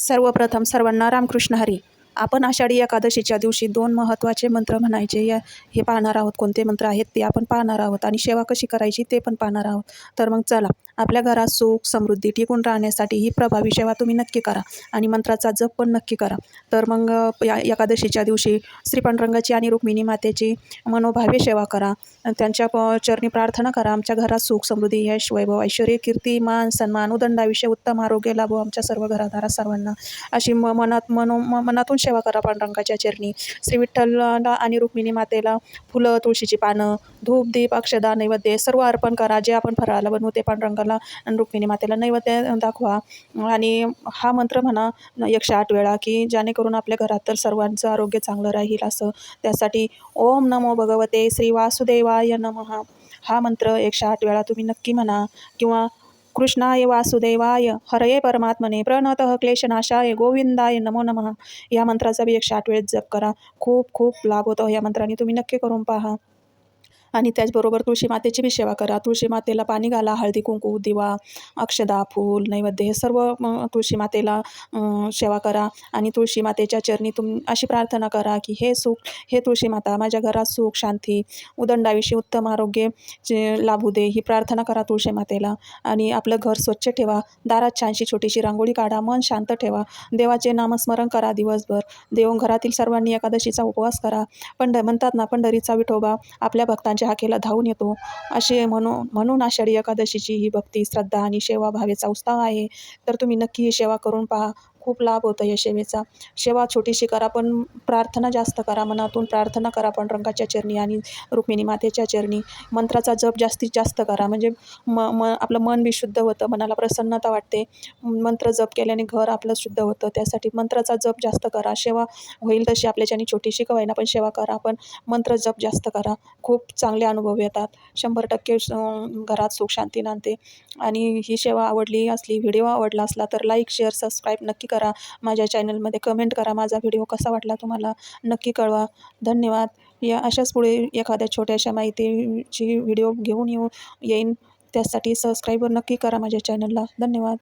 सर्वप्रथम सर्वांना रामकृष्ण हरी. आपण आषाढी एकादशीच्या दिवशी 2 महत्त्वाचे मंत्र म्हणायचे. हे पाहणार आहोत. कोणते मंत्र आहेत ते आपण पाहणार आहोत आणि सेवा कशी करायची ते पण पाहणार आहोत. तर मग चला, आपल्या घरात सुख समृद्धी टिकून राहण्यासाठी ही प्रभावी सेवा तुम्ही नक्की करा आणि मंत्राचा जप पण नक्की करा. तर मग या एकादशीच्या दिवशी श्री पांडुरंगाची आणि रुक्मिणी मातेची मनोभावे सेवा करा. त्यांच्या चरणी प्रार्थना करा. आमच्या घरात सुख समृद्धी यश वैभव ऐश्वर्य कीर्ती मान सन्मान उदंड आयुष्य उत्तम आरोग्य लाभो आमच्या सर्व घरादारात सर्वांना. अशी मनातून सेवा करा पांडुरंगाच्या चरणी. श्री विठ्ठल आणि रुक्मिणी मातेला फुलं तुळशीची पानं धूप दीप अक्षदा नैवेद्य सर्व अर्पण करा. जे आपण फराळाला बनवू ते पांडुरंगाला आणि रुक्मिणी मातेला नैवेद्य दाखवा. आणि हा मंत्र म्हणा 108 वेळा, की जेणेकरून आपल्या घरात तर सर्वांचं आरोग्य चांगलं राहील असं. त्यासाठी ओम नमो भगवते श्री वासुदेवाय नमः हा मंत्र 108 वेळा तुम्ही नक्की म्हणा. किंवा कृष्णाय वासुदेवाय हरये परमात्मने प्रणतः क्लेशनाशाय गोविंदाय नमो नमः या मंत्राचा बी 108 वेळेस जप करा. खूप खूप लाभ होतो या मंत्राने. तुम्ही नक्की करून पहा. आणि त्याचबरोबर तुळशी मातेची बी सेवा करा. तुळशी मातेला पाणी घाला, हळदी कुंकू दिवा अक्षदा फूल नैवेद्य हे सर्व तुळशी मातेला सेवा करा. आणि तुळशी मातेच्या चरणी अशी प्रार्थना करा की हे तुळशी माता माझ्या घरात सुख शांती उदंड आयुष्य उत्तम आरोग्य लाभू दे ही प्रार्थना करा तुळशी मातेला. आणि आपलं घर स्वच्छ ठेवा. दारात छानशी छोटीशी रांगोळी काढा. मन शांत ठेवा. देवाचे नामस्मरण करा दिवसभर. घरातील सर्वांनी एकादशीचा उपवास करा. म्हणतात ना, पंढरीचा विठोबा आपल्या भक्तांच्या हाकेला धावून येतो असे म्हणून आषाढी एकादशीची ही भक्ती श्रद्धा आणि सेवा भावेचा उत्साह आहे. तर तुम्ही नक्की ही सेवा करून पहा. खूप लाभ होतो या सेवेचा. सेवा छोटीशी करा पण प्रार्थना जास्त करा. मनातून प्रार्थना करा पांडुरंगाच्या चरणी आणि रुक्मिणी मातेच्या चरणी. मंत्राचा जप जास्तीत जास्त करा. म्हणजे आपलं मन बी शुद्ध होतं, मनाला प्रसन्नता वाटते. मंत्र जप केल्याने घर आपलं शुद्ध होतं. त्यासाठी मंत्राचा जप जास्त करा. सेवा होईल तशी आपल्याच्यानी छोटीशी का होईना पण सेवा करा. पण मंत्र जप जास्त करा. खूप चांगले अनुभव येतात. 100% घरात सुख शांती नांदते. आणि ही सेवा आवडली असली, व्हिडिओ आवडला असला तर लाईक शेअर सबस्क्राईब नक्की करा. माझ्या चॅनलमध्ये कमेंट करा. माझा व्हिडिओ कसा वाटला तुम्हाला नक्की कळवा. धन्यवाद. या अशाच पुढे एखाद्या छोट्याशा माहितीची व्हिडिओ घेऊन येईन. त्यासाठी सबस्क्राईब नक्की करा माझ्या चॅनलला. धन्यवाद.